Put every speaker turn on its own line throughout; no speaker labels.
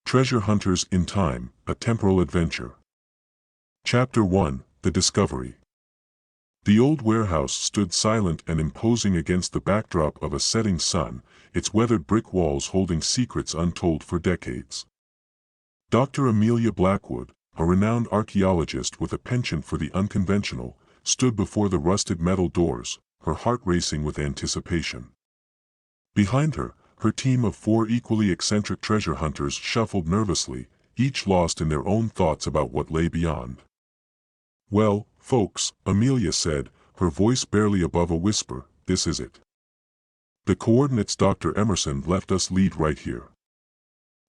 Treasure Hunters in Time, a Temporal Adventure. Chapter 1, The Discovery. The old warehouse stood silent and imposing against the backdrop of a setting sun, its weathered brick walls holding secrets untold for decades. Dr. Amelia Blackwood, a renowned archaeologist with a penchant for the unconventional, stood before the rusted metal doors, her heart racing with anticipation. Behind her, her team of 4 equally eccentric treasure hunters shuffled nervously, each lost in their own thoughts about what lay beyond. "Well, folks," Amelia said, her voice barely above a whisper, "this is it. The coordinates Dr. Emerson left us lead right here.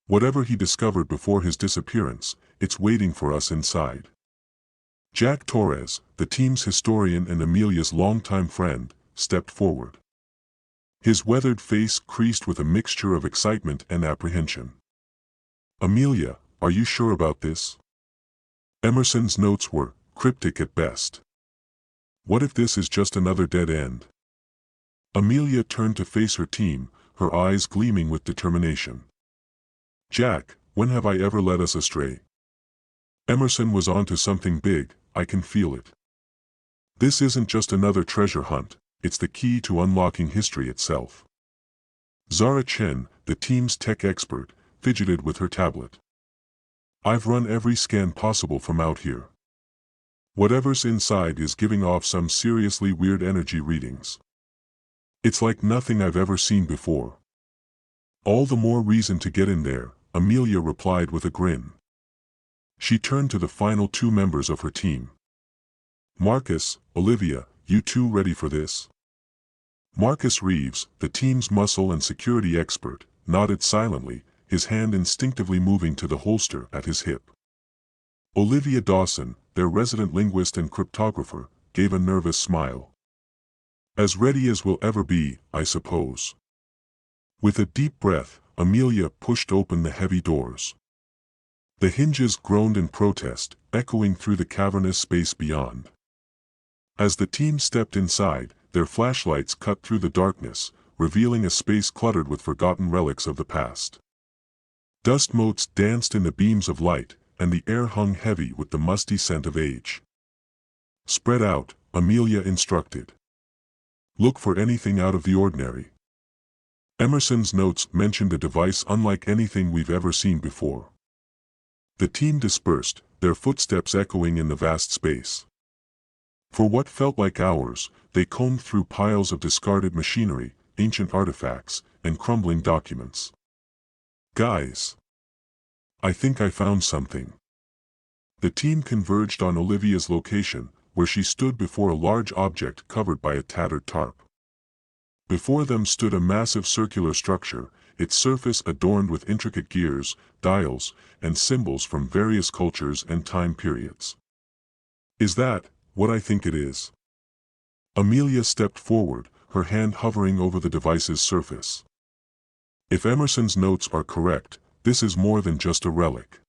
Whatever he discovered before his disappearance, it's waiting for us inside." Jack Torres, the team's historian and Amelia's longtime friend, stepped forward. His weathered face creased with a mixture of excitement and apprehension. "Amelia, are you sure about this? Emerson's notes were cryptic at best. What if this is just another dead end?" Amelia turned to face her team, her eyes gleaming with determination. "Jack, when have I ever led us astray? Emerson was onto something big, I can feel it. This isn't just another treasure hunt, it's the key to unlocking history itself." Zara Chen, the team's tech expert, fidgeted with her tablet. "I've run every scan possible from out here. Whatever's inside is giving off some seriously weird energy readings. It's like nothing I've ever seen before." "All the more reason to get in there," Amelia replied with a grin. She turned to the final 2 members of her team. "Marcus, Olivia, you 2 ready for this?" Marcus Reeves, the team's muscle and security expert, nodded silently, his hand instinctively moving to the holster at his hip. Olivia Dawson, their resident linguist and cryptographer, gave a nervous smile. "As ready as we'll ever be, I suppose." With a deep breath, Amelia pushed open the heavy doors. The hinges groaned in protest, echoing through the cavernous space beyond. As the team stepped inside, their flashlights cut through the darkness, revealing a space cluttered with forgotten relics of the past. Dust motes danced in the beams of light, and the air hung heavy with the musty scent of age. "Spread out," Amelia instructed. "Look for anything out of the ordinary. Emerson's notes mentioned a device unlike anything we've ever seen before." The team dispersed, their footsteps echoing in the vast space. For what felt like hours, they combed through piles of discarded machinery, ancient artifacts, and crumbling documents. "Guys, I think I found something." The team converged on Olivia's location, where she stood before a large object covered by a tattered tarp. Before them stood a massive circular structure, its surface adorned with intricate gears, dials, and symbols from various cultures and time periods. "Is that what I think it is?" Amelia stepped forward, her hand hovering over the device's surface. "If Emerson's notes are correct, this is more than just a relic.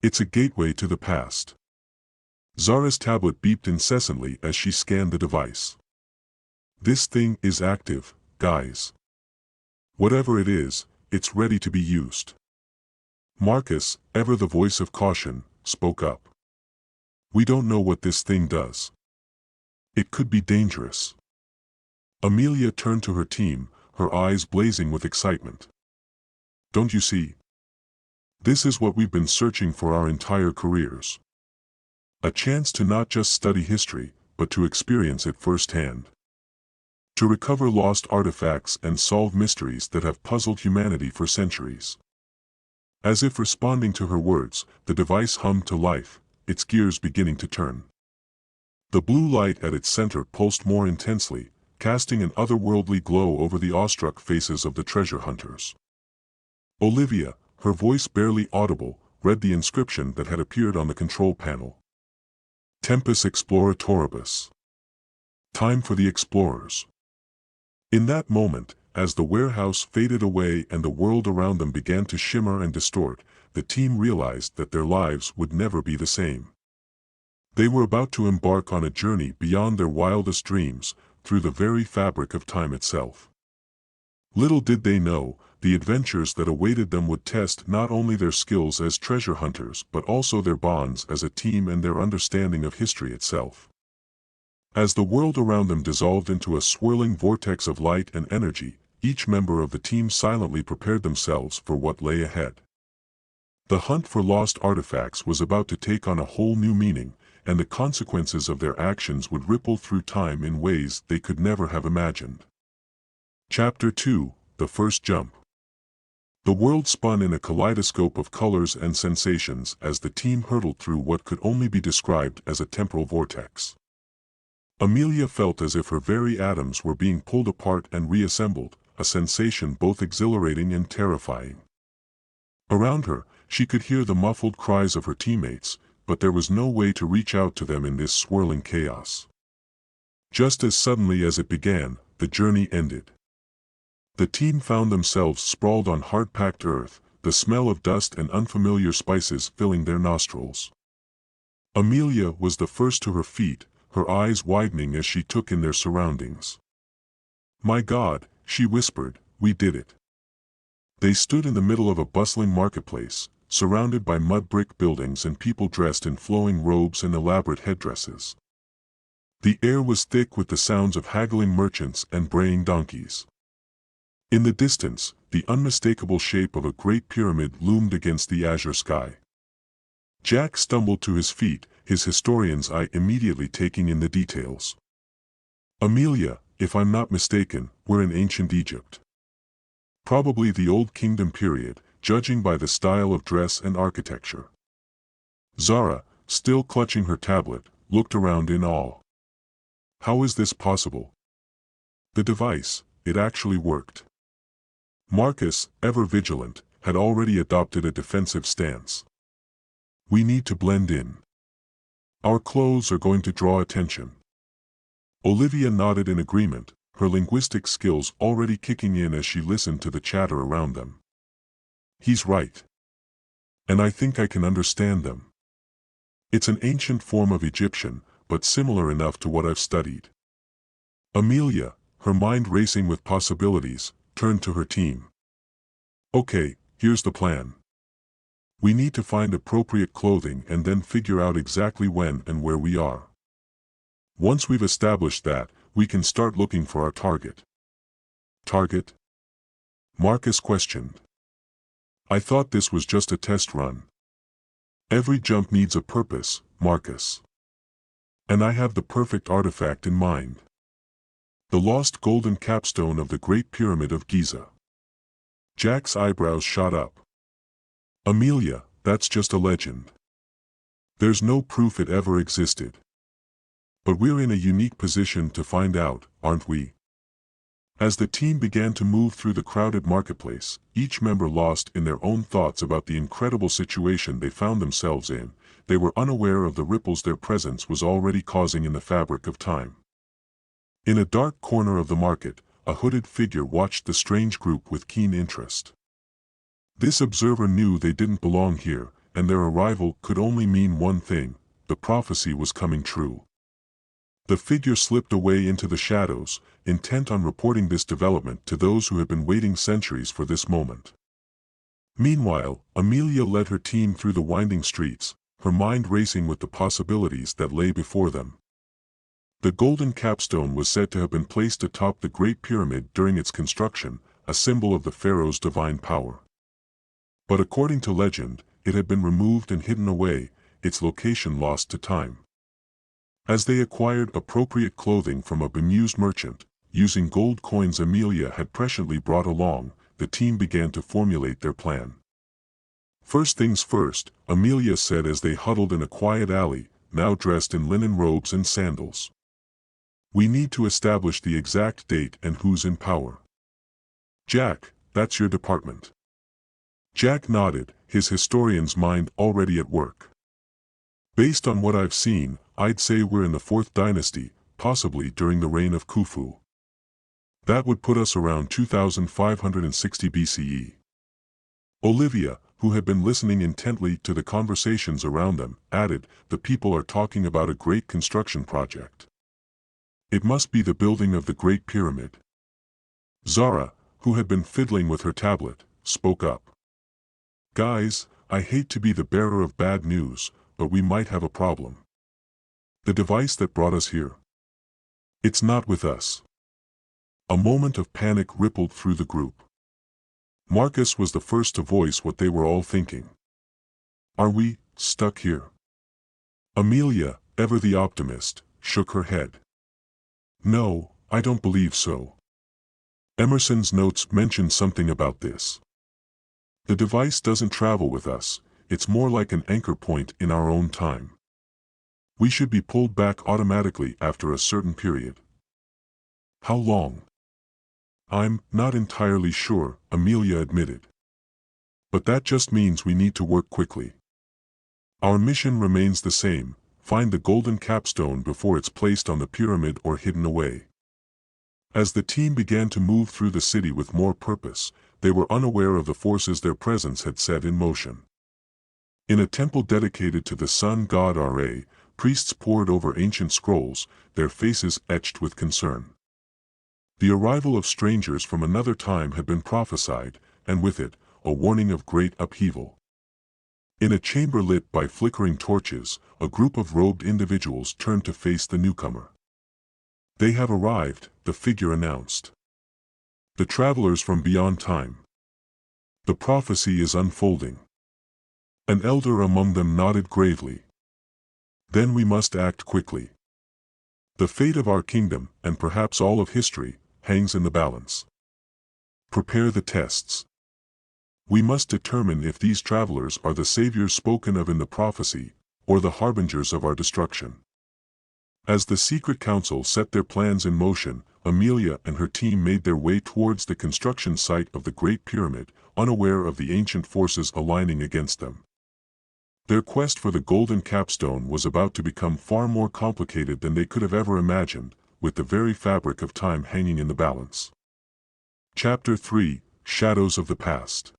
It's a gateway to the past." Zara's tablet beeped incessantly as she scanned the device. "This thing is active, guys. Whatever it is, it's ready to be used." Marcus, ever the voice of caution, spoke up. "We don't know what this thing does. It could be dangerous." Amelia turned to her team, her eyes blazing with excitement. "Don't you see? This is what we've been searching for our entire careers. A chance to not just study history, but to experience it firsthand. To recover lost artifacts and solve mysteries that have puzzled humanity for centuries." As if responding to her words, the device hummed to life, its gears beginning to turn. The blue light at its center pulsed more intensely, casting an otherworldly glow over the awestruck faces of the treasure hunters. Olivia, her voice barely audible, read the inscription that had appeared on the control panel. "Tempus Exploratoribus." Time for the explorers. In that moment, as the warehouse faded away and the world around them began to shimmer and distort, the team realized that their lives would never be the same. They were about to embark on a journey beyond their wildest dreams, through the very fabric of time itself. Little did they know, the adventures that awaited them would test not only their skills as treasure hunters but also their bonds as a team and their understanding of history itself. As the world around them dissolved into a swirling vortex of light and energy, each member of the team silently prepared themselves for what lay ahead. The hunt for lost artifacts was about to take on a whole new meaning, and the consequences of their actions would ripple through time in ways they could never have imagined. Chapter 2: The First Jump. The world spun in a kaleidoscope of colors and sensations as the team hurtled through what could only be described as a temporal vortex. Amelia felt as if her very atoms were being pulled apart and reassembled, a sensation both exhilarating and terrifying. Around her, she could hear the muffled cries of her teammates, but there was no way to reach out to them in this swirling chaos. Just as suddenly as it began, the journey ended. The team found themselves sprawled on hard-packed earth, the smell of dust and unfamiliar spices filling their nostrils. Amelia was the first to her feet, her eyes widening as she took in their surroundings. "My God," she whispered, "we did it." They stood in the middle of a bustling marketplace, surrounded by mud-brick buildings and people dressed in flowing robes and elaborate headdresses. The air was thick with the sounds of haggling merchants and braying donkeys. In the distance, the unmistakable shape of a great pyramid loomed against the azure sky. Jack stumbled to his feet, his historian's eye immediately taking in the details. "Amelia, if I'm not mistaken, we're in ancient Egypt. Probably the Old Kingdom period, judging by the style of dress and architecture." Zara, still clutching her tablet, looked around in awe. "How is this possible?" The device, it actually worked. Marcus, ever vigilant, had already adopted a defensive stance. "We need to blend in. Our clothes are going to draw attention." Olivia nodded in agreement, her linguistic skills already kicking in as she listened to the chatter around them. "He's right. And I think I can understand them. It's an ancient form of Egyptian, but similar enough to what I've studied." Amelia, her mind racing with possibilities, turned to her team. "Okay, here's the plan. We need to find appropriate clothing and then figure out exactly when and where we are. Once we've established that, we can start looking for our target." "Target?" Marcus questioned. "I thought this was just a test run." "Every jump needs a purpose, Marcus. And I have the perfect artifact in mind. The lost golden capstone of the Great Pyramid of Giza." Jack's eyebrows shot up. "Amelia, that's just a legend. There's no proof it ever existed. But we're in a unique position to find out, aren't we?" As the team began to move through the crowded marketplace, each member lost in their own thoughts about the incredible situation they found themselves in, they were unaware of the ripples their presence was already causing in the fabric of time. In a dark corner of the market, a hooded figure watched the strange group with keen interest. This observer knew they didn't belong here, and their arrival could only mean one thing: the prophecy was coming true. The figure slipped away into the shadows, intent on reporting this development to those who had been waiting centuries for this moment. Meanwhile, Amelia led her team through the winding streets, her mind racing with the possibilities that lay before them. The golden capstone was said to have been placed atop the Great Pyramid during its construction, a symbol of the pharaoh's divine power. But according to legend, it had been removed and hidden away, its location lost to time. As they acquired appropriate clothing from a bemused merchant, using gold coins Amelia had presciently brought along, the team began to formulate their plan. "First things first," Amelia said as they huddled in a quiet alley, now dressed in linen robes and sandals. "We need to establish the exact date and who's in power. Jack, that's your department." Jack nodded, his historian's mind already at work. "Based on what I've seen, I'd say we're in the 4th dynasty, possibly during the reign of Khufu. That would put us around 2560 BCE. Olivia, who had been listening intently to the conversations around them, added, "The people are talking about a great construction project. It must be the building of the Great Pyramid." Zara, who had been fiddling with her tablet, spoke up. "Guys, I hate to be the bearer of bad news, but we might have a problem. The device that brought us here. It's not with us." A moment of panic rippled through the group. Marcus was the first to voice what they were all thinking. "Are we stuck here?" Amelia, ever the optimist, shook her head. "No, I don't believe so. Emerson's notes mention something about this. The device doesn't travel with us, it's more like an anchor point in our own time. We should be pulled back automatically after a certain period." "How long?" "I'm not entirely sure," Amelia admitted. "But that just means we need to work quickly. Our mission remains the same: find the golden capstone before it's placed on the pyramid or hidden away." As the team began to move through the city with more purpose, they were unaware of the forces their presence had set in motion. In a temple dedicated to the sun god Ra, priests pored over ancient scrolls, their faces etched with concern. The arrival of strangers from another time had been prophesied, and with it, a warning of great upheaval. In a chamber lit by flickering torches, a group of robed individuals turned to face the newcomer. "They have arrived," the figure announced. "The travelers from beyond time. The prophecy is unfolding." An elder among them nodded gravely. "Then we must act quickly. The fate of our kingdom, and perhaps all of history, hangs in the balance. Prepare the tests. We must determine if these travelers are the saviors spoken of in the prophecy, or the harbingers of our destruction." As the secret council set their plans in motion, Amelia and her team made their way towards the construction site of the Great Pyramid, unaware of the ancient forces aligning against them. Their quest for the golden capstone was about to become far more complicated than they could have ever imagined, with the very fabric of time hanging in the balance. Chapter 3: Shadows of the Past.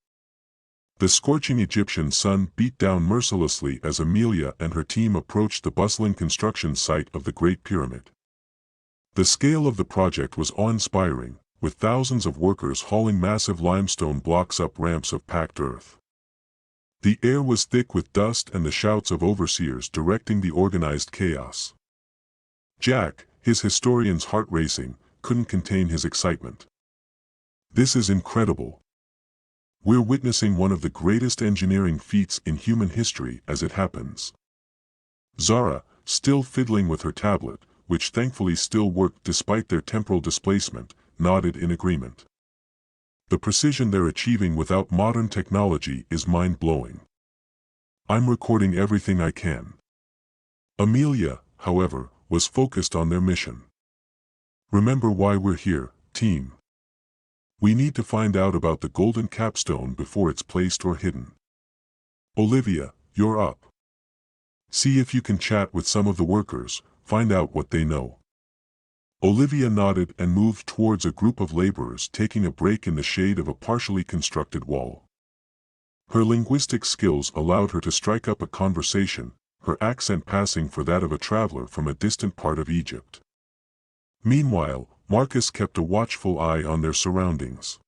The scorching Egyptian sun beat down mercilessly as Amelia and her team approached the bustling construction site of the Great Pyramid. The scale of the project was awe-inspiring, with thousands of workers hauling massive limestone blocks up ramps of packed earth. The air was thick with dust and the shouts of overseers directing the organized chaos. Jack, his historian's heart racing, couldn't contain his excitement. "This is incredible. We're witnessing one of the greatest engineering feats in human history as it happens." Zara, still fiddling with her tablet, which thankfully still worked despite their temporal displacement, nodded in agreement. "The precision they're achieving without modern technology is mind-blowing. I'm recording everything I can." Amelia, however, was focused on their mission. "Remember why we're here, team. We need to find out about the golden capstone before it's placed or hidden. Olivia, you're up. See if you can chat with some of the workers, find out what they know." Olivia nodded and moved towards a group of laborers taking a break in the shade of a partially constructed wall. Her linguistic skills allowed her to strike up a conversation, her accent passing for that of a traveler from a distant part of Egypt. Meanwhile, Marcus kept a watchful eye on their surroundings.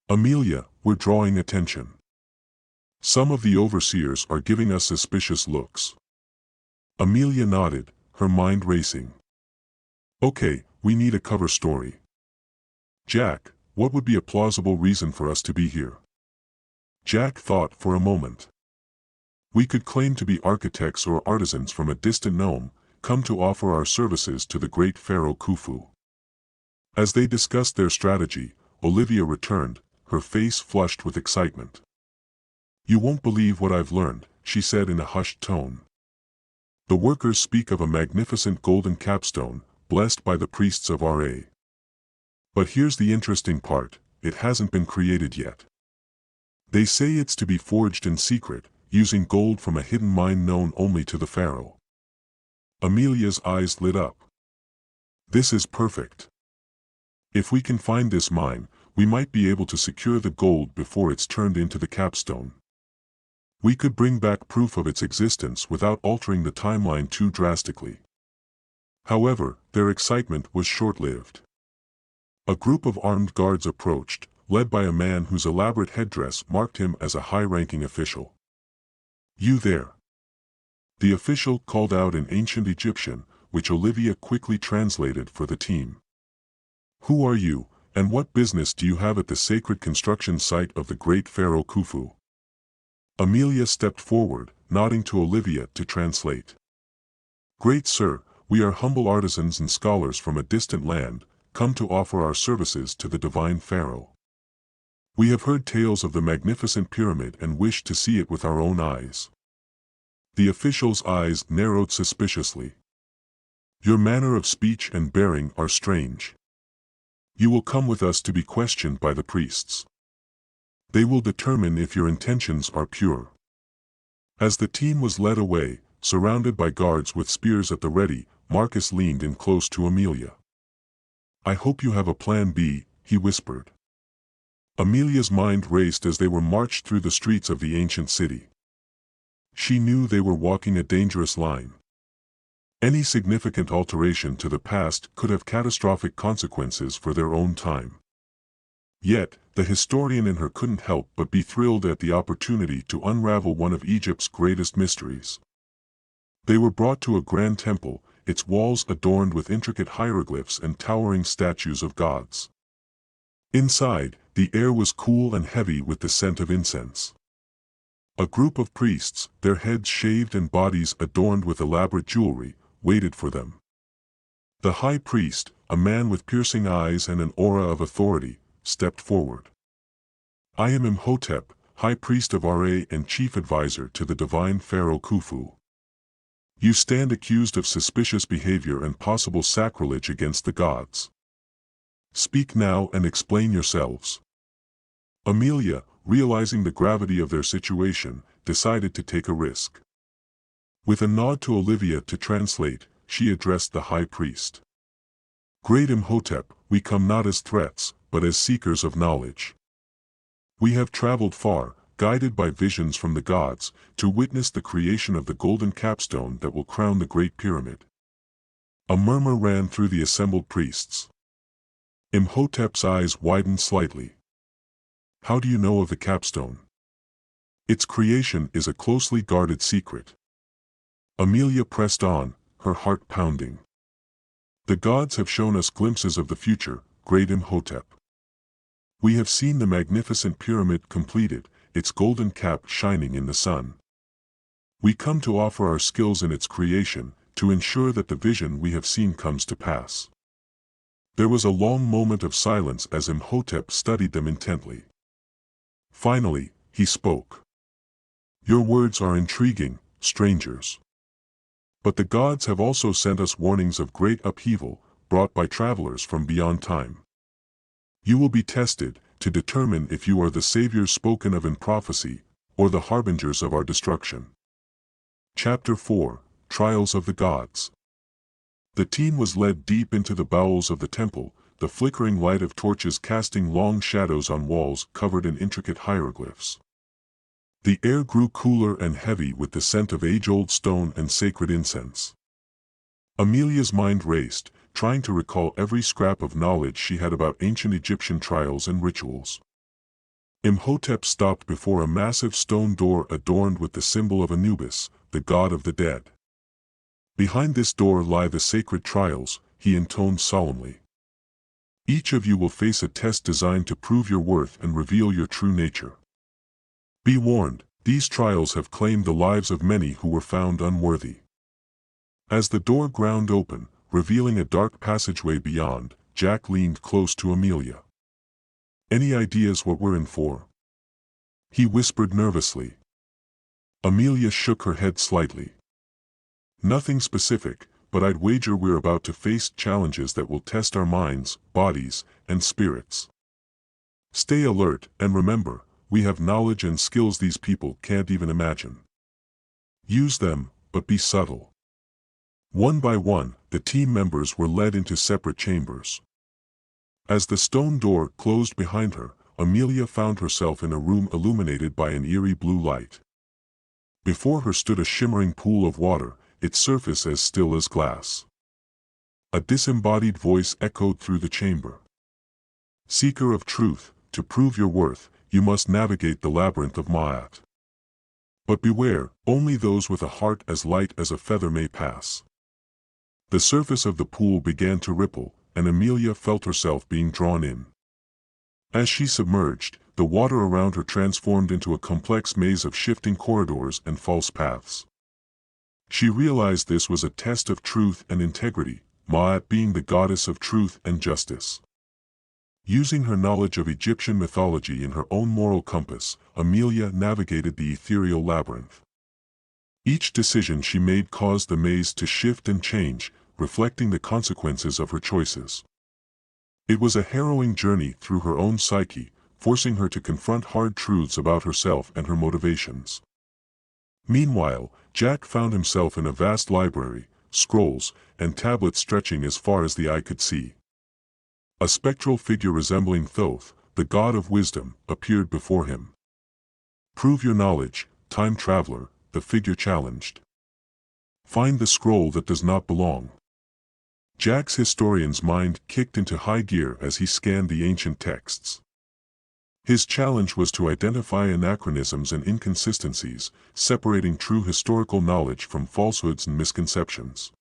"Amelia, we're drawing attention. Some of the overseers are giving us suspicious looks." Amelia nodded, her mind racing. "Okay, we need a cover story. Jack, what would be a plausible reason for us to be here?" Jack thought for a moment. "We could claim to be architects or artisans from a distant nome, come to offer our services to the great pharaoh Khufu." As they discussed their strategy, Olivia returned, her face flushed with excitement. "You won't believe what I've learned," she said in a hushed tone. "The workers speak of a magnificent golden capstone, blessed by the priests of Ra. But here's the interesting part: it hasn't been created yet. They say it's to be forged in secret, using gold from a hidden mine known only to the pharaoh." Amelia's eyes lit up. "This is perfect. If we can find this mine, we might be able to secure the gold before it's turned into the capstone. We could bring back proof of its existence without altering the timeline too drastically." However, their excitement was short-lived. A group of armed guards approached, led by a man whose elaborate headdress marked him as a high-ranking official. "You there?" The official called out in ancient Egyptian, which Olivia quickly translated for the team. "Who are you, and what business do you have at the sacred construction site of the great pharaoh Khufu?" Amelia stepped forward, nodding to Olivia to translate. "Great sir, we are humble artisans and scholars from a distant land, come to offer our services to the divine pharaoh. We have heard tales of the magnificent pyramid and wish to see it with our own eyes." The official's eyes narrowed suspiciously. "Your manner of speech and bearing are strange. You will come with us to be questioned by the priests. They will determine if your intentions are pure." As the team was led away, surrounded by guards with spears at the ready, Marcus leaned in close to Amelia. "I hope you have a plan B," he whispered. Amelia's mind raced as they were marched through the streets of the ancient city. She knew they were walking a dangerous line. Any significant alteration to the past could have catastrophic consequences for their own time. Yet, the historian in her couldn't help but be thrilled at the opportunity to unravel one of Egypt's greatest mysteries. They were brought to a grand temple, its walls adorned with intricate hieroglyphs and towering statues of gods. Inside, the air was cool and heavy with the scent of incense. A group of priests, their heads shaved and bodies adorned with elaborate jewelry, waited for them. The high priest, a man with piercing eyes and an aura of authority, stepped forward. "I am Imhotep, high priest of Ra and chief advisor to the divine pharaoh Khufu. You stand accused of suspicious behavior and possible sacrilege against the gods. Speak now and explain yourselves." Amelia, realizing the gravity of their situation, decided to take a risk. With a nod to Olivia to translate, she addressed the high priest. "Great Imhotep, we come not as threats, but as seekers of knowledge. We have traveled far, guided by visions from the gods, to witness the creation of the golden capstone that will crown the Great Pyramid." A murmur ran through the assembled priests. Imhotep's eyes widened slightly. "How do you know of the capstone? Its creation is a closely guarded secret." Amelia pressed on, her heart pounding. "The gods have shown us glimpses of the future, great Imhotep. We have seen the magnificent pyramid completed, its golden cap shining in the sun. We come to offer our skills in its creation, to ensure that the vision we have seen comes to pass." There was a long moment of silence as Imhotep studied them intently. Finally, he spoke. "Your words are intriguing, strangers. But the gods have also sent us warnings of great upheaval, brought by travelers from beyond time. You will be tested, to determine if you are the saviors spoken of in prophecy, or the harbingers of our destruction." Chapter 4, Trials of the Gods. The team was led deep into the bowels of the temple, the flickering light of torches casting long shadows on walls covered in intricate hieroglyphs. The air grew cooler and heavy with the scent of age-old stone and sacred incense. Amelia's mind raced, trying to recall every scrap of knowledge she had about ancient Egyptian trials and rituals. Imhotep stopped before a massive stone door adorned with the symbol of Anubis, the god of the dead. "Behind this door lie the sacred trials," he intoned solemnly. "Each of you will face a test designed to prove your worth and reveal your true nature. Be warned, these trials have claimed the lives of many who were found unworthy." As the door ground open, revealing a dark passageway beyond, Jack leaned close to Amelia. "Any ideas what we're in for?" he whispered nervously. Amelia shook her head slightly. "Nothing specific, but I'd wager we're about to face challenges that will test our minds, bodies, and spirits. Stay alert, and remember, we have knowledge and skills these people can't even imagine. Use them, but be subtle." One by one, the team members were led into separate chambers. As the stone door closed behind her, Amelia found herself in a room illuminated by an eerie blue light. Before her stood a shimmering pool of water, its surface as still as glass. A disembodied voice echoed through the chamber. Seeker of truth, to prove your worth, you must navigate the labyrinth of Ma'at. But beware, only those with a heart as light as a feather may pass. The surface of the pool began to ripple, and Amelia felt herself being drawn in. As she submerged, the water around her transformed into a complex maze of shifting corridors and false paths. She realized this was a test of truth and integrity, Ma'at being the goddess of truth and justice. Using her knowledge of Egyptian mythology and her own moral compass, Amelia navigated the ethereal labyrinth. Each decision she made caused the maze to shift and change, reflecting the consequences of her choices. It was a harrowing journey through her own psyche, forcing her to confront hard truths about herself and her motivations. Meanwhile, Jack found himself in a vast library, scrolls, and tablets stretching as far as the eye could see. A spectral figure resembling Thoth, the god of wisdom, appeared before him. "Prove your knowledge, time traveler," the figure challenged. "Find the scroll that does not belong." Jack's historian's mind kicked into high gear as he scanned the ancient texts. His challenge was to identify anachronisms and inconsistencies, separating true historical knowledge from falsehoods and misconceptions.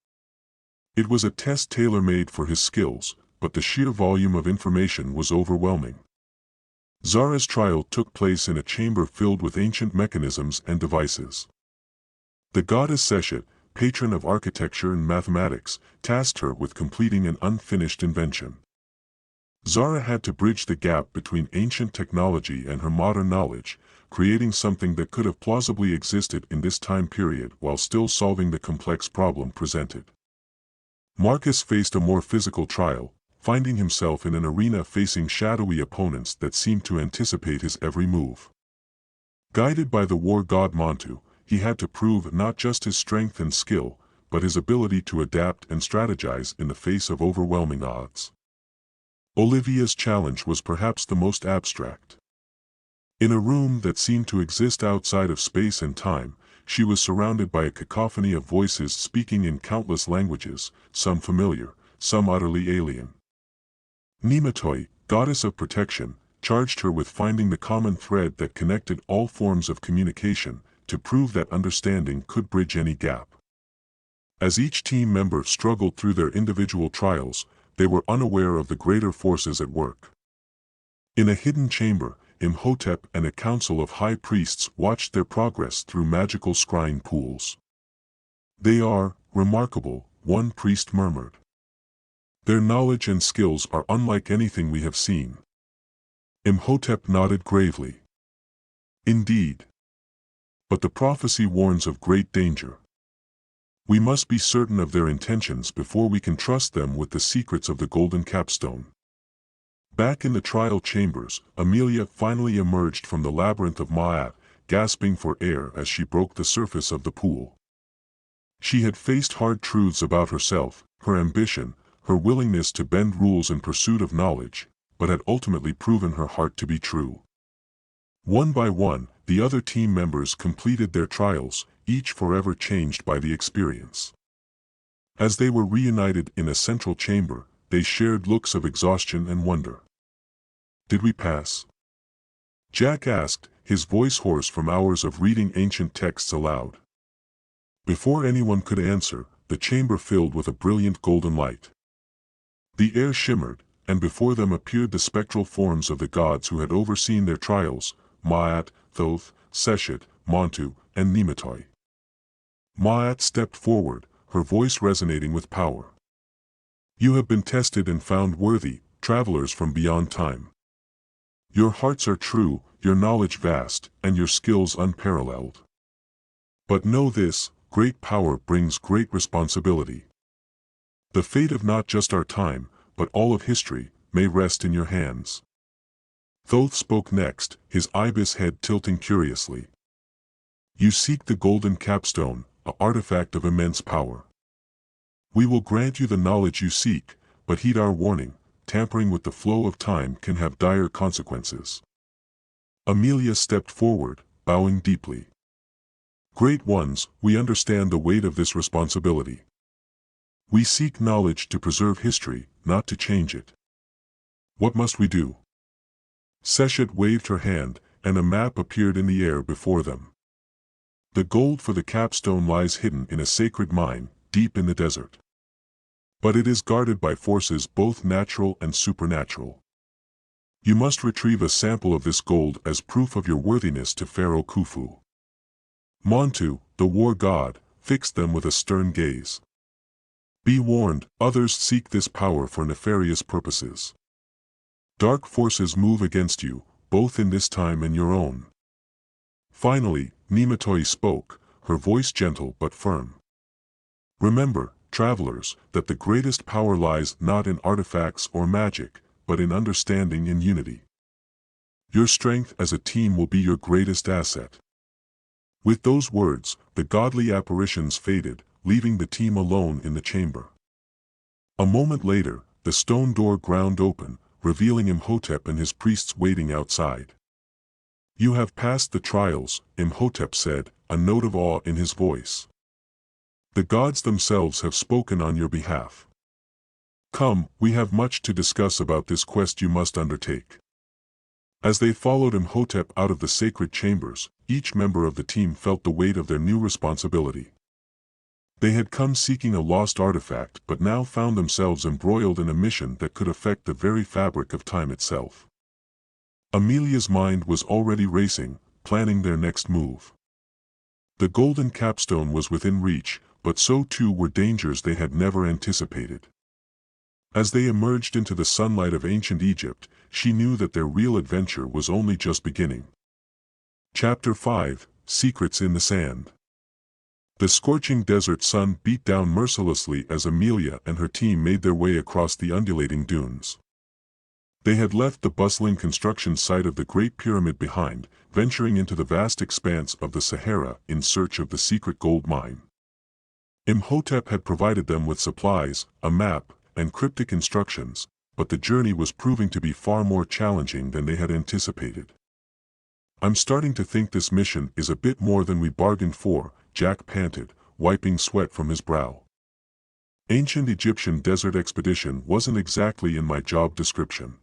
It was a test tailor-made for his skills, but the sheer volume of information was overwhelming. Zara's trial took place in a chamber filled with ancient mechanisms and devices. The goddess Seshet, patron of architecture and mathematics, tasked her with completing an unfinished invention. Zara had to bridge the gap between ancient technology and her modern knowledge, creating something that could have plausibly existed in this time period while still solving the complex problem presented. Marcus faced a more physical trial, finding himself in an arena facing shadowy opponents that seemed to anticipate his every move. Guided by the war god Montu, he had to prove not just his strength and skill, but his ability to adapt and strategize in the face of overwhelming odds. Olivia's challenge was perhaps the most abstract. In a room that seemed to exist outside of space and time, she was surrounded by a cacophony of voices speaking in countless languages, some familiar, some utterly alien. Nematoi, goddess of protection, charged her with finding the common thread that connected all forms of communication, to prove that understanding could bridge any gap. As each team member struggled through their individual trials, they were unaware of the greater forces at work. In a hidden chamber, Imhotep and a council of high priests watched their progress through magical scrying pools. "They are remarkable," one priest murmured. "Their knowledge and skills are unlike anything we have seen." Imhotep nodded gravely. "Indeed. But the prophecy warns of great danger. We must be certain of their intentions before we can trust them with the secrets of the golden capstone." Back in the trial chambers, Amelia finally emerged from the labyrinth of Ma'at, gasping for air as she broke the surface of the pool. She had faced hard truths about herself, her ambition, her willingness to bend rules in pursuit of knowledge, but had ultimately proven her heart to be true. One by one, the other team members completed their trials, each forever changed by the experience. As they were reunited in a central chamber, they shared looks of exhaustion and wonder. "Did we pass?" Jack asked, his voice hoarse from hours of reading ancient texts aloud. Before anyone could answer, the chamber filled with a brilliant golden light. The air shimmered, and before them appeared the spectral forms of the gods who had overseen their trials: Ma'at, Thoth, Seshet, Montu, and Nematoi. Ma'at stepped forward, her voice resonating with power. "You have been tested and found worthy, travelers from beyond time. Your hearts are true, your knowledge vast, and your skills unparalleled. But know this, great power brings great responsibility. The fate of not just our time, but all of history, may rest in your hands." Thoth spoke next, his ibis head tilting curiously. "You seek the golden capstone, an artifact of immense power. We will grant you the knowledge you seek, but heed our warning: tampering with the flow of time can have dire consequences." Amelia stepped forward, bowing deeply. "Great ones, we understand the weight of this responsibility. We seek knowledge to preserve history, not to change it. What must we do? Seshet waved her hand, and a map appeared in the air before them. The gold for the capstone lies hidden in a sacred mine, deep in the desert. But it is guarded by forces both natural and supernatural. You must retrieve a sample of this gold as proof of your worthiness to Pharaoh Khufu. Montu, the war god, fixed them with a stern gaze. Be warned, others seek this power for nefarious purposes. Dark forces move against you, both in this time and your own. Finally, Nematoi spoke, her voice gentle but firm. Remember, travelers, that the greatest power lies not in artifacts or magic, but in understanding and unity. Your strength as a team will be your greatest asset. With those words, the godly apparitions faded, leaving the team alone in the chamber. A moment later, the stone door ground open, revealing Imhotep and his priests waiting outside. You have passed the trials, Imhotep said, a note of awe in his voice. The gods themselves have spoken on your behalf. Come, we have much to discuss about this quest you must undertake. As they followed Imhotep out of the sacred chambers, each member of the team felt the weight of their new responsibility. They had come seeking a lost artifact but now found themselves embroiled in a mission that could affect the very fabric of time itself. Amelia's mind was already racing, planning their next move. The golden capstone was within reach, but so too were dangers they had never anticipated. As they emerged into the sunlight of ancient Egypt, she knew that their real adventure was only just beginning. Chapter 5: Secrets in the Sand. The scorching desert sun beat down mercilessly as Amelia and her team made their way across the undulating dunes. They had left the bustling construction site of the Great Pyramid behind, venturing into the vast expanse of the Sahara in search of the secret gold mine. Imhotep had provided them with supplies, a map, and cryptic instructions, but the journey was proving to be far more challenging than they had anticipated. I'm starting to think this mission is a bit more than we bargained for, Jack panted, wiping sweat from his brow. Ancient Egyptian desert expedition wasn't exactly in my job description.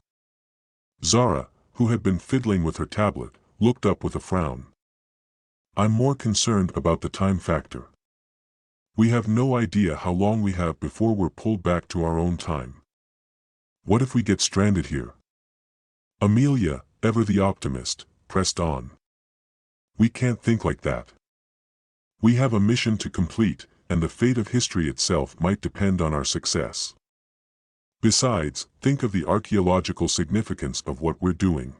Zara, who had been fiddling with her tablet, looked up with a frown. I'm more concerned about the time factor. We have no idea how long we have before we're pulled back to our own time. What if we get stranded here? Amelia, ever the optimist, pressed on. We can't think like that. We have a mission to complete, and the fate of history itself might depend on our success. Besides, think of the archaeological significance of what we're doing.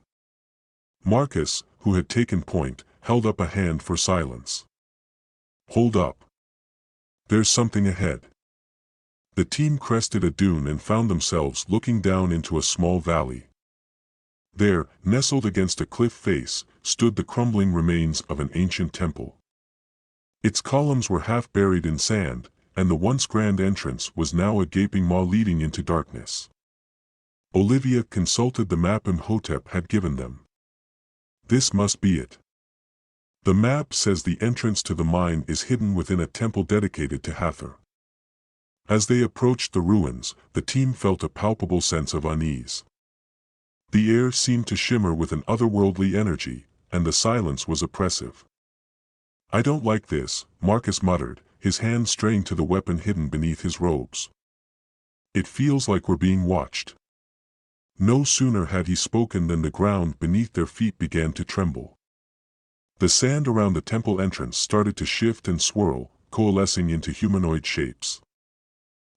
Marcus, who had taken point, held up a hand for silence. Hold up. There's something ahead. The team crested a dune and found themselves looking down into a small valley. There, nestled against a cliff face, stood the crumbling remains of an ancient temple. Its columns were half buried in sand, and the once grand entrance was now a gaping maw leading into darkness. Olivia consulted the map Imhotep had given them. This must be it. The map says the entrance to the mine is hidden within a temple dedicated to Hathor. As they approached the ruins, the team felt a palpable sense of unease. The air seemed to shimmer with an otherworldly energy, and the silence was oppressive. I don't like this, Marcus muttered, his hand straying to the weapon hidden beneath his robes. It feels like we're being watched. No sooner had he spoken than the ground beneath their feet began to tremble. The sand around the temple entrance started to shift and swirl, coalescing into humanoid shapes.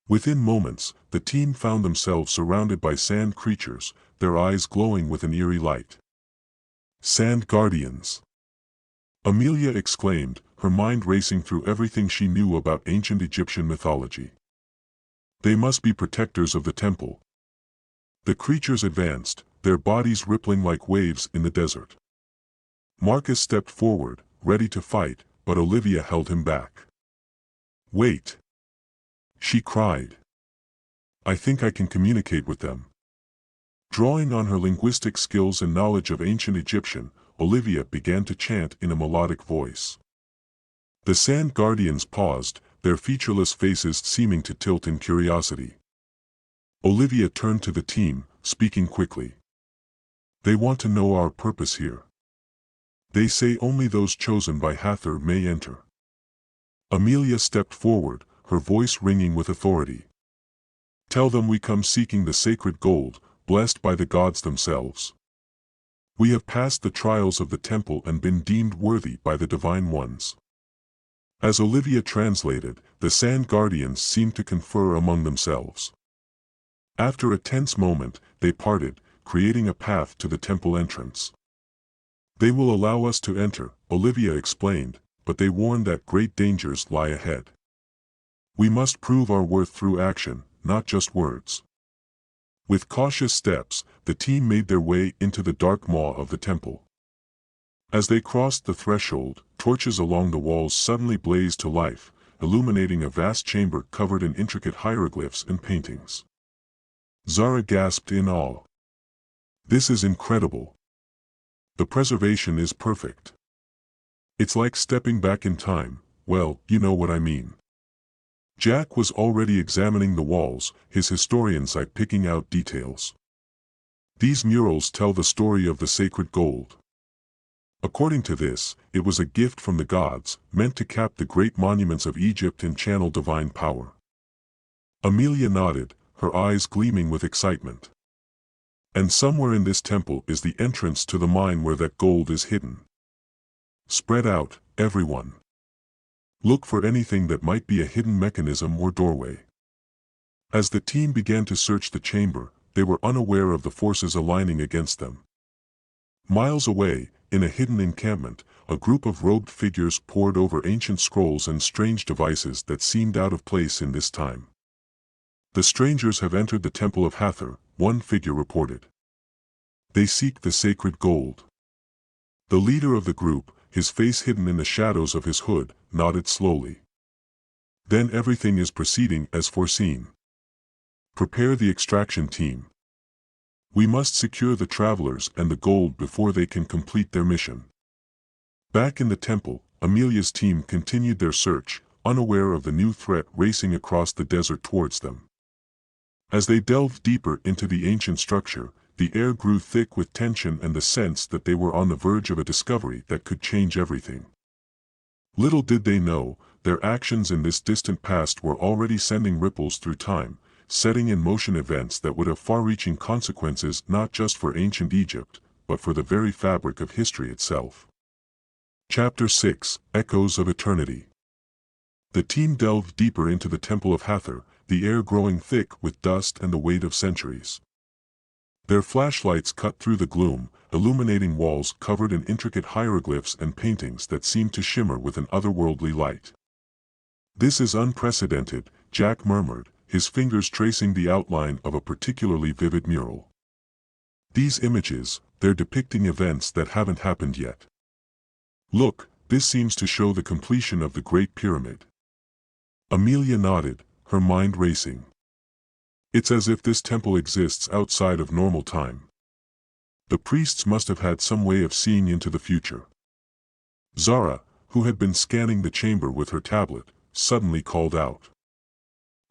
Within moments, the team found themselves surrounded by sand creatures, their eyes glowing with an eerie light. Sand guardians! Amelia exclaimed, her mind racing through everything she knew about ancient Egyptian mythology. They must be protectors of the temple. The creatures advanced, their bodies rippling like waves in the desert. Marcus stepped forward, ready to fight, but Olivia held him back. Wait! She cried. I think I can communicate with them. Drawing on her linguistic skills and knowledge of ancient Egyptian, Olivia began to chant in a melodic voice. The sand guardians paused, their featureless faces seeming to tilt in curiosity. Olivia turned to the team, speaking quickly. "They want to know our purpose here. They say only those chosen by Hathor may enter." Amelia stepped forward, her voice ringing with authority. "Tell them we come seeking the sacred gold, blessed by the gods themselves. We have passed the trials of the temple and been deemed worthy by the divine ones." As Olivia translated, the Sand Guardians seemed to confer among themselves. After a tense moment, they parted, creating a path to the temple entrance. "They will allow us to enter," Olivia explained, "but they warn that great dangers lie ahead. We must prove our worth through action, not just words." With cautious steps, the team made their way into the dark maw of the temple. As they crossed the threshold, torches along the walls suddenly blazed to life, illuminating a vast chamber covered in intricate hieroglyphs and paintings. Zara gasped in awe. "This is incredible. The preservation is perfect. It's like stepping back in time, well, you know what I mean." Jack was already examining the walls, his historian's eye picking out details. "These murals tell the story of the sacred gold. According to this, it was a gift from the gods, meant to cap the great monuments of Egypt and channel divine power." Amelia nodded, her eyes gleaming with excitement. "And somewhere in this temple is the entrance to the mine where that gold is hidden. Spread out, everyone. Look for anything that might be a hidden mechanism or doorway." As the team began to search the chamber, they were unaware of the forces aligning against them. Miles away, in a hidden encampment, a group of robed figures pored over ancient scrolls and strange devices that seemed out of place in this time. "The strangers have entered the temple of Hathor," one figure reported. "They seek the sacred gold." The leader of the group, his face hidden in the shadows of his hood, nodded slowly. "Then everything is proceeding as foreseen. Prepare the extraction team. We must secure the travelers and the gold before they can complete their mission." Back in the temple, Amelia's team continued their search, unaware of the new threat racing across the desert towards them. As they delved deeper into the ancient structure, the air grew thick with tension and the sense that they were on the verge of a discovery that could change everything. Little did they know, their actions in this distant past were already sending ripples through time, setting in motion events that would have far-reaching consequences not just for ancient Egypt, but for the very fabric of history itself. Chapter 6: Echoes of Eternity. The team delved deeper into the Temple of Hathor, the air growing thick with dust and the weight of centuries. Their flashlights cut through the gloom, illuminating walls covered in intricate hieroglyphs and paintings that seemed to shimmer with an otherworldly light. "This is unprecedented," Jack murmured, his fingers tracing the outline of a particularly vivid mural. "These images, they're depicting events that haven't happened yet. Look, this seems to show the completion of the Great Pyramid." Amelia nodded, her mind racing. "It's as if this temple exists outside of normal time. The priests must have had some way of seeing into the future." Zara, who had been scanning the chamber with her tablet, suddenly called out.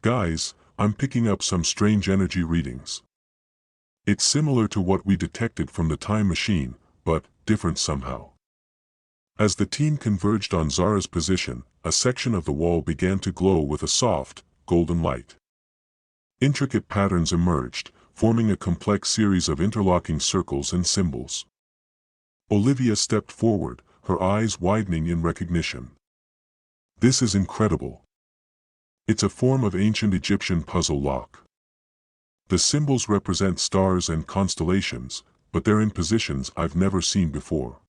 "Guys, I'm picking up some strange energy readings. It's similar to what we detected from the time machine, but different somehow." As the team converged on Zara's position, a section of the wall began to glow with a soft, golden light. Intricate patterns emerged, forming a complex series of interlocking circles and symbols. Olivia stepped forward, her eyes widening in recognition. "This is incredible. It's a form of ancient Egyptian puzzle lock. The symbols represent stars and constellations, but they're in positions I've never seen before."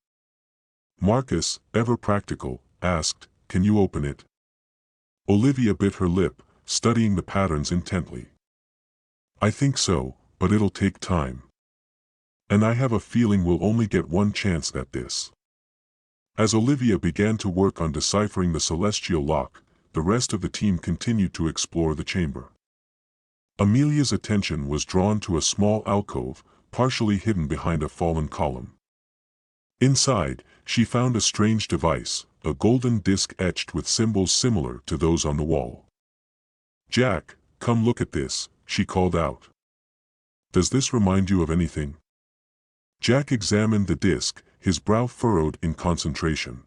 Marcus, ever practical, asked, "Can you open it?" Olivia bit her lip, studying the patterns intently. "I think so, but it'll take time. And I have a feeling we'll only get one chance at this." As Olivia began to work on deciphering the celestial lock, the rest of the team continued to explore the chamber. Amelia's attention was drawn to a small alcove, partially hidden behind a fallen column. Inside, she found a strange device, a golden disc etched with symbols similar to those on the wall. "Jack, come look at this," she called out. Does this remind you of anything? Jack examined the disc, his brow furrowed in concentration.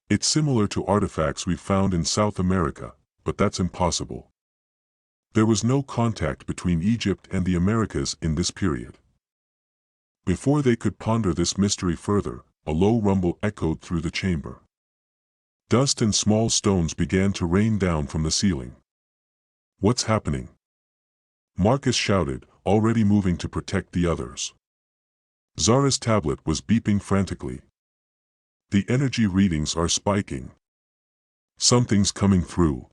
It's similar to artifacts we've found in South America, but that's impossible. There was no contact between Egypt and the Americas in this period. Before they could ponder this mystery further, a low rumble echoed through the chamber. Dust and small stones began to rain down from the ceiling. What's happening? Marcus shouted, already moving to protect the others. Zara's tablet was beeping frantically. The energy readings are spiking. Something's coming through.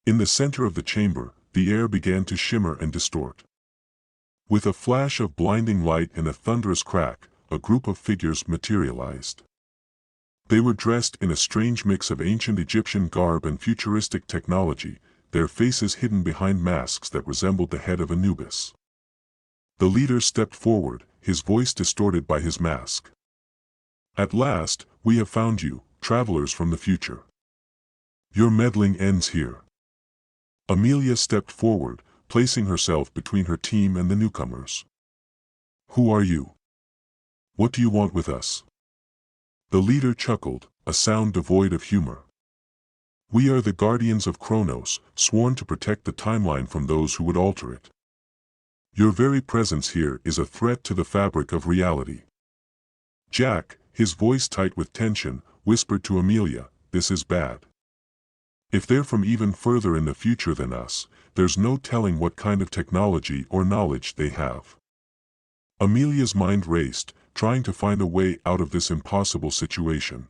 In the center of the chamber, the air began to shimmer and distort. With a flash of blinding light and a thunderous crack, a group of figures materialized. They were dressed in a strange mix of ancient Egyptian garb and futuristic technology, their faces hidden behind masks that resembled the head of Anubis. The leader stepped forward, his voice distorted by his mask. At last, we have found you, travelers from the future. Your meddling ends here. Amelia stepped forward, placing herself between her team and the newcomers. Who are you? What do you want with us? The leader chuckled, a sound devoid of humor. We are the guardians of Chronos, sworn to protect the timeline from those who would alter it. Your very presence here is a threat to the fabric of reality. Jack, his voice tight with tension, whispered to Amelia, this is bad. If they're from even further in the future than us, there's no telling what kind of technology or knowledge they have. Amelia's mind raced, trying to find a way out of this impossible situation.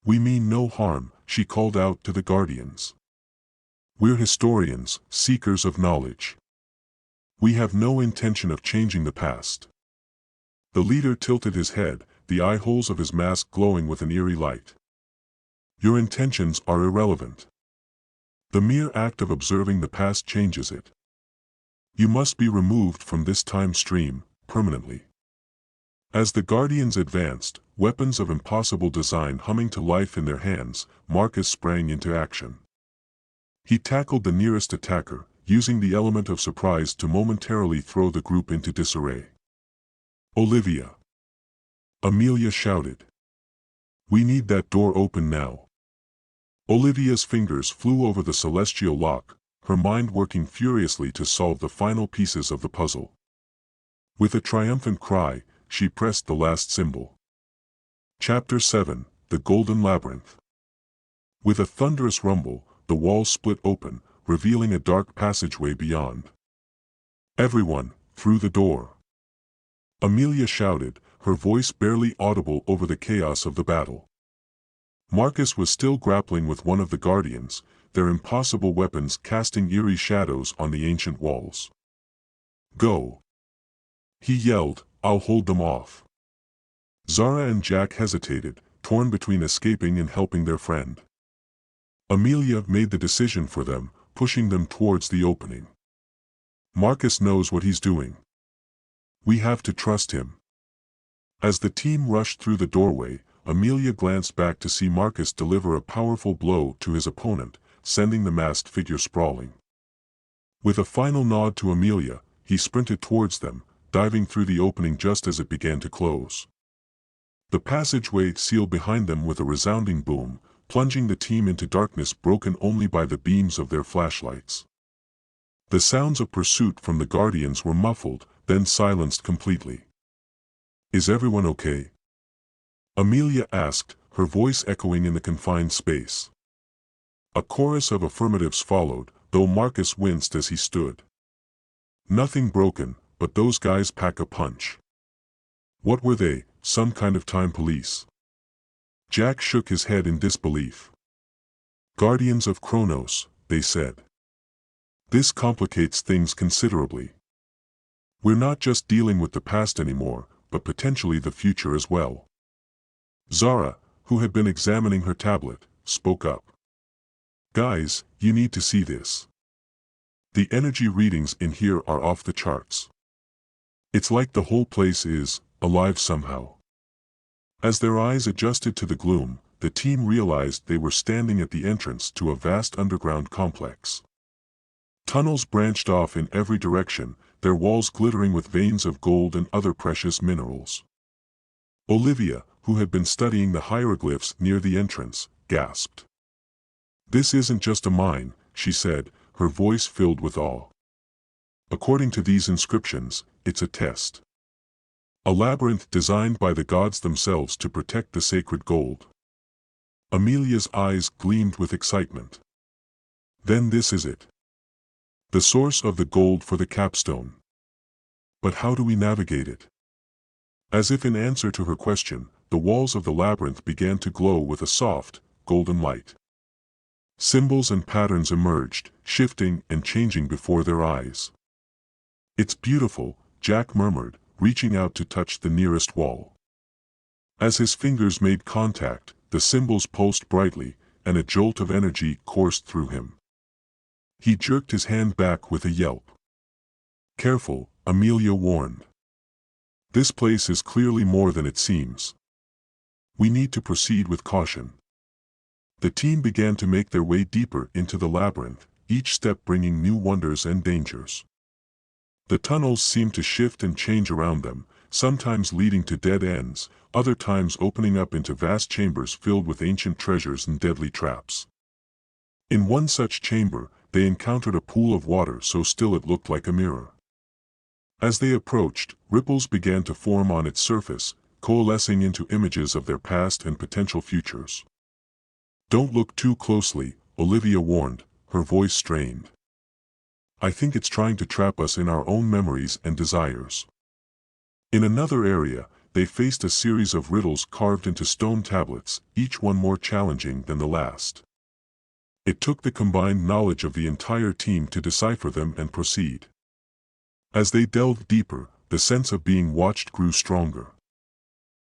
We mean no harm, she called out to the guardians. We're historians, seekers of knowledge. We have no intention of changing the past. The leader tilted his head, the eye holes of his mask glowing with an eerie light. Your intentions are irrelevant. The mere act of observing the past changes it. You must be removed from this time stream, permanently. As the guardians advanced, weapons of impossible design humming to life in their hands, Marcus sprang into action. He tackled the nearest attacker, using the element of surprise to momentarily throw the group into disarray. Olivia! Amelia shouted. We need that door open now. Olivia's fingers flew over the celestial lock, her mind working furiously to solve the final pieces of the puzzle. With a triumphant cry, she pressed the last symbol. Chapter 7, The Golden Labyrinth. With a thunderous rumble, the wall split open, revealing a dark passageway beyond. Everyone, through the door! Amelia shouted, her voice barely audible over the chaos of the battle. Marcus was still grappling with one of the guardians, their impossible weapons casting eerie shadows on the ancient walls. Go! He yelled, I'll hold them off. Zara and Jack hesitated, torn between escaping and helping their friend. Amelia made the decision for them, pushing them towards the opening. Marcus knows what he's doing. We have to trust him. As the team rushed through the doorway, Amelia glanced back to see Marcus deliver a powerful blow to his opponent, sending the masked figure sprawling. With a final nod to Amelia, he sprinted towards them, diving through the opening just as it began to close. The passageway sealed behind them with a resounding boom, plunging the team into darkness broken only by the beams of their flashlights. The sounds of pursuit from the guardians were muffled, then silenced completely. Is everyone okay? Amelia asked, her voice echoing in the confined space. A chorus of affirmatives followed, though Marcus winced as he stood. Nothing broken, but those guys pack a punch. What were they, some kind of time police? Jack shook his head in disbelief. Guardians of Chronos, they said. This complicates things considerably. We're not just dealing with the past anymore, but potentially the future as well. Zara, who had been examining her tablet, spoke up. Guys, you need to see this. The energy readings in here are off the charts. It's like the whole place is alive somehow. As their eyes adjusted to the gloom, the team realized they were standing at the entrance to a vast underground complex. Tunnels branched off in every direction, their walls glittering with veins of gold and other precious minerals. Olivia, who had been studying the hieroglyphs near the entrance, gasped. "This isn't just a mine," she said, her voice filled with awe. "According to these inscriptions, it's a test. A labyrinth designed by the gods themselves to protect the sacred gold." Amelia's eyes gleamed with excitement. "Then this is it. The source of the gold for the capstone. But how do we navigate it?" As if in answer to her question, the walls of the labyrinth began to glow with a soft, golden light. Symbols and patterns emerged, shifting and changing before their eyes. "It's beautiful," Jack murmured, reaching out to touch the nearest wall. As his fingers made contact, the symbols pulsed brightly, and a jolt of energy coursed through him. He jerked his hand back with a yelp. "Careful," Amelia warned. "This place is clearly more than it seems. We need to proceed with caution." The team began to make their way deeper into the labyrinth, each step bringing new wonders and dangers. The tunnels seemed to shift and change around them, sometimes leading to dead ends, other times opening up into vast chambers filled with ancient treasures and deadly traps. In one such chamber, they encountered a pool of water so still it looked like a mirror. As they approached, ripples began to form on its surface, coalescing into images of their past and potential futures. "Don't look too closely," Olivia warned, her voice strained. "I think it's trying to trap us in our own memories and desires." In another area, they faced a series of riddles carved into stone tablets, each one more challenging than the last. It took the combined knowledge of the entire team to decipher them and proceed. As they delved deeper, the sense of being watched grew stronger.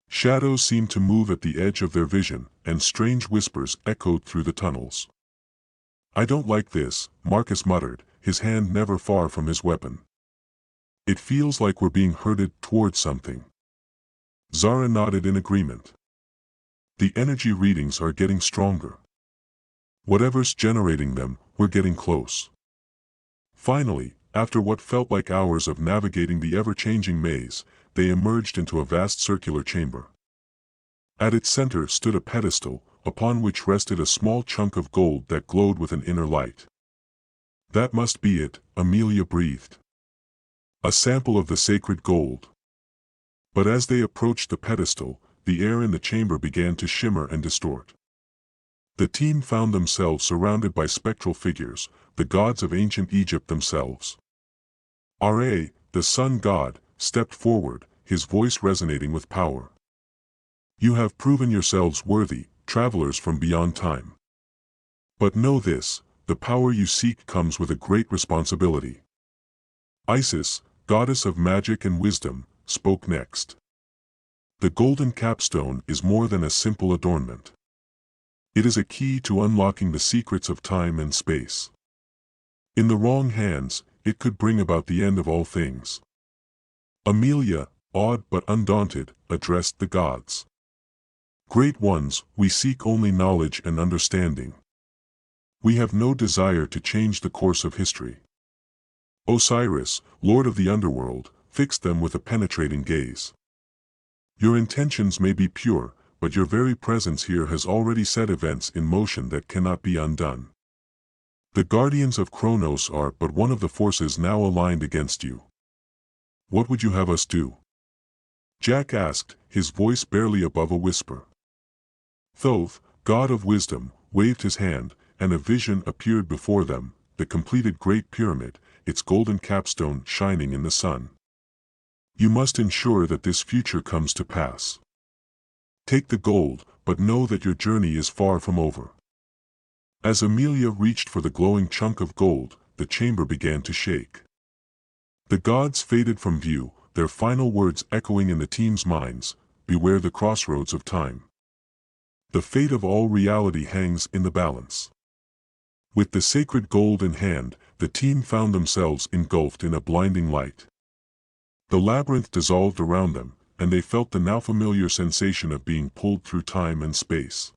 Shadows seemed to move at the edge of their vision, and strange whispers echoed through the tunnels. "I don't like this," Marcus muttered, his hand never far from his weapon. "It feels like we're being herded toward something." Zara nodded in agreement. "The energy readings are getting stronger. Whatever's generating them, we're getting close." Finally, after what felt like hours of navigating the ever-changing maze, they emerged into a vast circular chamber. At its center stood a pedestal, upon which rested a small chunk of gold that glowed with an inner light. "That must be it," Amelia breathed. "A sample of the sacred gold." But as they approached the pedestal, the air in the chamber began to shimmer and distort. The team found themselves surrounded by spectral figures, the gods of ancient Egypt themselves. Ra, the sun god, stepped forward, his voice resonating with power. "You have proven yourselves worthy, travelers from beyond time. But know this, the power you seek comes with a great responsibility." Isis, goddess of magic and wisdom, spoke next. "The golden capstone is more than a simple adornment. It is a key to unlocking the secrets of time and space. In the wrong hands, it could bring about the end of all things." Amelia, awed but undaunted, addressed the gods. "Great ones, we seek only knowledge and understanding. We have no desire to change the course of history." Osiris, lord of the underworld, fixed them with a penetrating gaze. "Your intentions may be pure, but your very presence here has already set events in motion that cannot be undone. The guardians of Kronos are but one of the forces now aligned against you. What would you have us do?" Jack asked, his voice barely above a whisper. Thoth, god of wisdom, waved his hand, and a vision appeared before them, the completed Great Pyramid, its golden capstone shining in the sun. "You must ensure that this future comes to pass. Take the gold, but know that your journey is far from over." As Amelia reached for the glowing chunk of gold, the chamber began to shake. The gods faded from view, their final words echoing in the team's minds, "Beware the crossroads of time. The fate of all reality hangs in the balance." With the sacred gold in hand, the team found themselves engulfed in a blinding light. The labyrinth dissolved around them, and they felt the now familiar sensation of being pulled through time and space.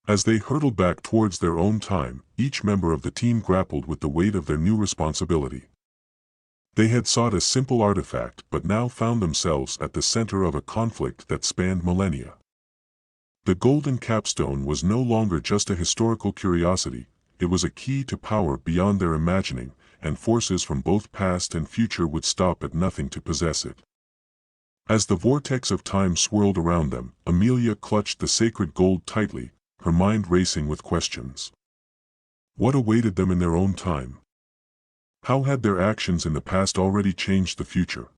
As they hurtled back towards their own time, each member of the team grappled with the weight of their new responsibility. They had sought a simple artifact but now found themselves at the center of a conflict that spanned millennia. The golden capstone was no longer just a historical curiosity, it was a key to power beyond their imagining, and forces from both past and future would stop at nothing to possess it. As the vortex of time swirled around them, Amelia clutched the sacred gold tightly, her mind racing with questions. What awaited them in their own time? How had their actions in the past already changed the future?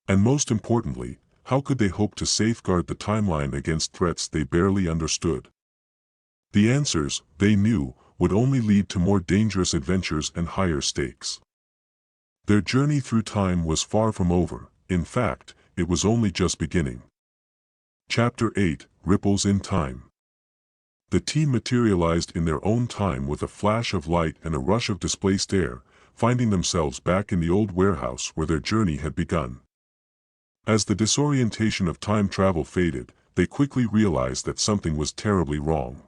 And most importantly, how could they hope to safeguard the timeline against threats they barely understood? The answers, they knew, would only lead to more dangerous adventures and higher stakes. Their journey through time was far from over, in fact, it was only just beginning. Chapter 8, Ripples in Time. The team materialized in their own time with a flash of light and a rush of displaced air, finding themselves back in the old warehouse where their journey had begun. As the disorientation of time travel faded, they quickly realized that something was terribly wrong.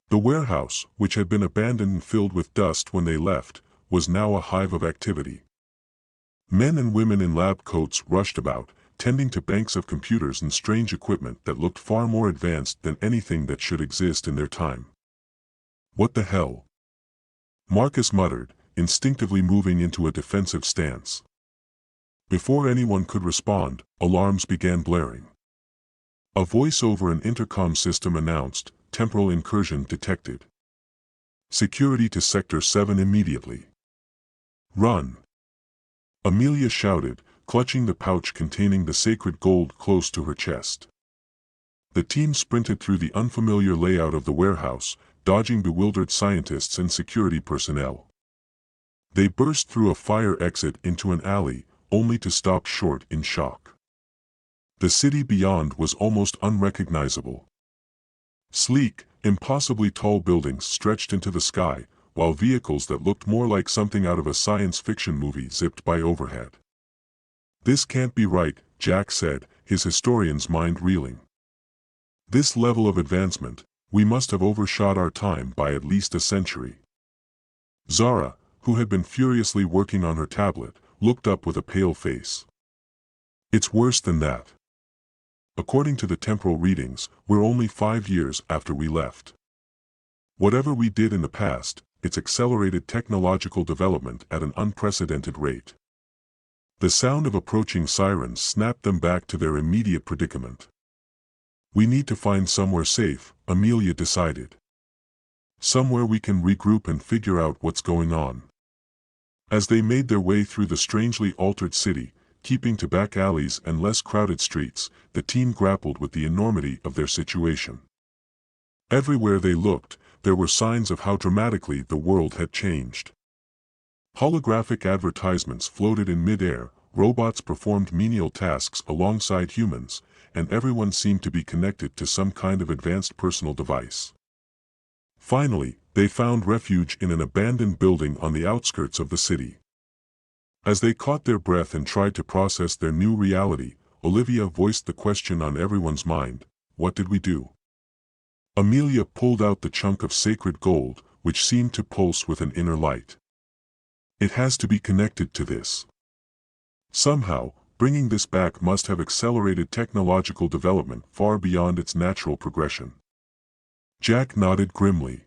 The warehouse, which had been abandoned and filled with dust when they left, was now a hive of activity. Men and women in lab coats rushed about, tending to banks of computers and strange equipment that looked far more advanced than anything that should exist in their time. What the hell? Marcus muttered, instinctively moving into a defensive stance. Before anyone could respond, alarms began blaring. A voice over an intercom system announced, "Temporal incursion detected. Security to Sector 7 immediately. Run!" Amelia shouted, clutching the pouch containing the sacred gold close to her chest. The team sprinted through the unfamiliar layout of the warehouse, dodging bewildered scientists and security personnel. They burst through a fire exit into an alley, only to stop short in shock. The city beyond was almost unrecognizable. Sleek, impossibly tall buildings stretched into the sky, while vehicles that looked more like something out of a science fiction movie zipped by overhead. "This can't be right," Jack said, his historian's mind reeling. "This level of advancement, we must have overshot our time by at least a century." Zara, who had been furiously working on her tablet, looked up with a pale face. "It's worse than that. According to the temporal readings, we're only 5 years after we left. Whatever we did in the past, it's accelerated technological development at an unprecedented rate." The sound of approaching sirens snapped them back to their immediate predicament. "We need to find somewhere safe," Amelia decided. "Somewhere we can regroup and figure out what's going on." As they made their way through the strangely altered city, keeping to back alleys and less crowded streets, the team grappled with the enormity of their situation. Everywhere they looked, there were signs of how dramatically the world had changed. Holographic advertisements floated in mid-air, robots performed menial tasks alongside humans, and everyone seemed to be connected to some kind of advanced personal device. Finally, they found refuge in an abandoned building on the outskirts of the city. As they caught their breath and tried to process their new reality, Olivia voiced the question on everyone's mind: what did we do? Amelia pulled out the chunk of sacred gold, which seemed to pulse with an inner light. "It has to be connected to this. Somehow, bringing this back must have accelerated technological development far beyond its natural progression." Jack nodded grimly.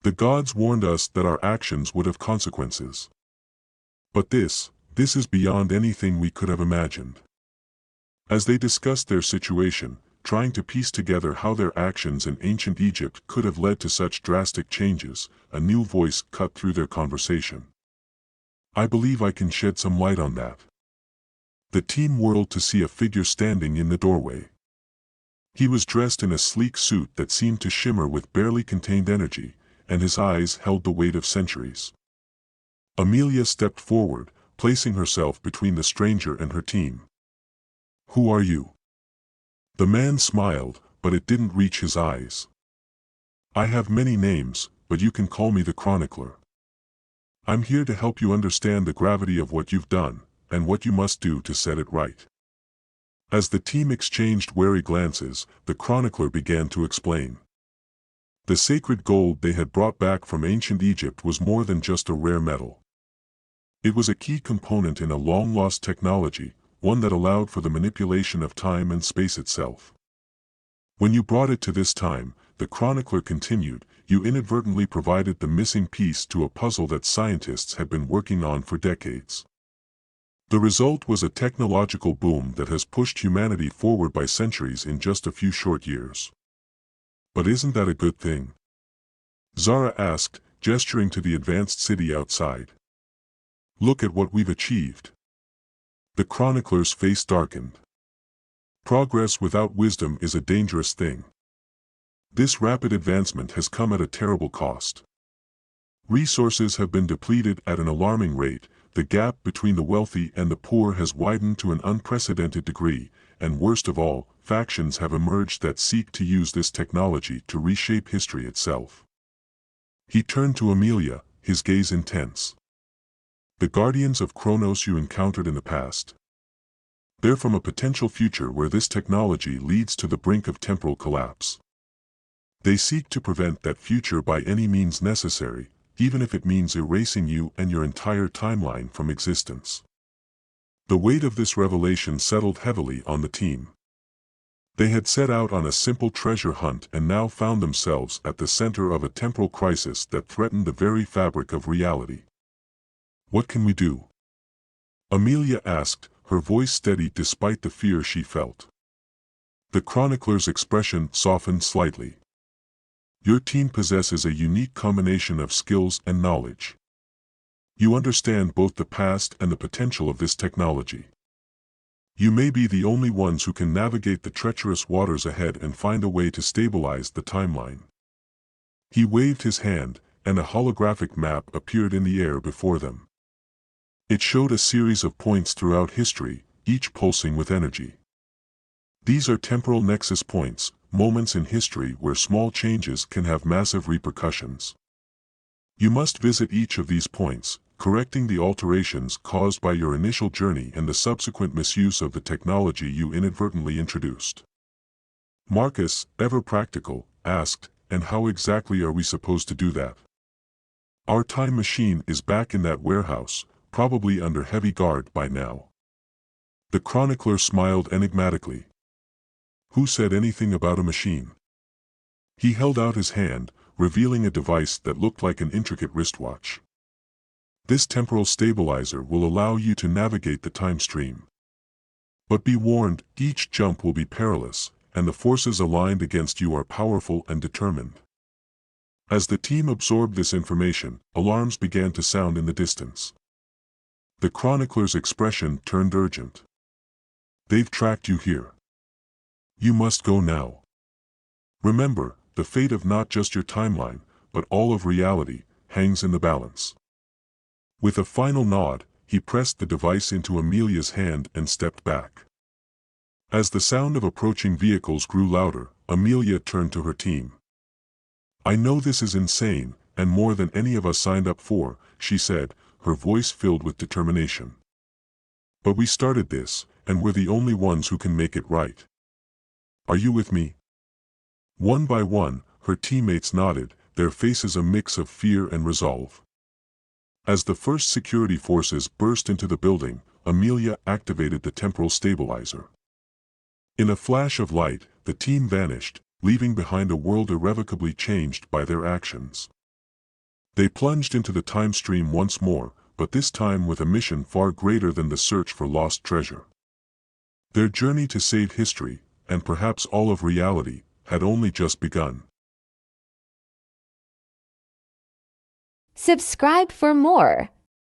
"The gods warned us that our actions would have consequences. But this is beyond anything we could have imagined." As they discussed their situation, trying to piece together how their actions in ancient Egypt could have led to such drastic changes, a new voice cut through their conversation. "I believe I can shed some light on that." The team whirled to see a figure standing in the doorway. He was dressed in a sleek suit that seemed to shimmer with barely contained energy, and his eyes held the weight of centuries. Amelia stepped forward, placing herself between the stranger and her team. "Who are you?" The man smiled, but it didn't reach his eyes. "I have many names, but you can call me the Chronicler. I'm here to help you understand the gravity of what you've done, and what you must do to set it right." As the team exchanged wary glances, the chronicler began to explain. The sacred gold they had brought back from ancient Egypt was more than just a rare metal. It was a key component in a long-lost technology, one that allowed for the manipulation of time and space itself. When you brought it to this time, the chronicler continued, you inadvertently provided the missing piece to a puzzle that scientists had been working on for decades. The result was a technological boom that has pushed humanity forward by centuries in just a few short years. But isn't that a good thing? Zara asked, gesturing to the advanced city outside. Look at what we've achieved. The chronicler's face darkened. Progress without wisdom is a dangerous thing. This rapid advancement has come at a terrible cost. Resources have been depleted at an alarming rate, the gap between the wealthy and the poor has widened to an unprecedented degree, and worst of all, factions have emerged that seek to use this technology to reshape history itself. He turned to Amelia, his gaze intense. The guardians of Chronos you encountered in the past. They're from a potential future where this technology leads to the brink of temporal collapse. They seek to prevent that future by any means necessary, even if it means erasing you and your entire timeline from existence. The weight of this revelation settled heavily on the team. They had set out on a simple treasure hunt and now found themselves at the center of a temporal crisis that threatened the very fabric of reality. What can we do? Amelia asked, her voice steady despite the fear she felt. The chronicler's expression softened slightly. Your team possesses a unique combination of skills and knowledge. You understand both the past and the potential of this technology. You may be the only ones who can navigate the treacherous waters ahead and find a way to stabilize the timeline. He waved his hand, and a holographic map appeared in the air before them. It showed a series of points throughout history, each pulsing with energy. These are temporal nexus points, moments in history where small changes can have massive repercussions. You must visit each of these points, correcting the alterations caused by your initial journey and the subsequent misuse of the technology you inadvertently introduced. Marcus, ever practical, asked, and how exactly are we supposed to do that? Our time machine is back in that warehouse, probably under heavy guard by now. The chronicler smiled enigmatically. Who said anything about a machine? He held out his hand, revealing a device that looked like an intricate wristwatch. This temporal stabilizer will allow you to navigate the time stream. But be warned, each jump will be perilous, and the forces aligned against you are powerful and determined. As the team absorbed this information, alarms began to sound in the distance. The chronicler's expression turned urgent. They've tracked you here. You must go now. Remember, the fate of not just your timeline, but all of reality, hangs in the balance. With a final nod, he pressed the device into Amelia's hand and stepped back. As the sound of approaching vehicles grew louder, Amelia turned to her team. I know this is insane, and more than any of us signed up for, she said, her voice filled with determination. But we started this, and we're the only ones who can make it right. Are you with me? One by one, her teammates nodded, their faces a mix of fear and resolve. As the first security forces burst into the building, Amelia activated the temporal stabilizer. In a flash of light, the team vanished, leaving behind a world irrevocably changed by their actions. They plunged into the time stream once more, but this time with a mission far greater than the search for lost treasure. Their journey to save history, and perhaps all of reality, had only just begun.
Subscribe for more.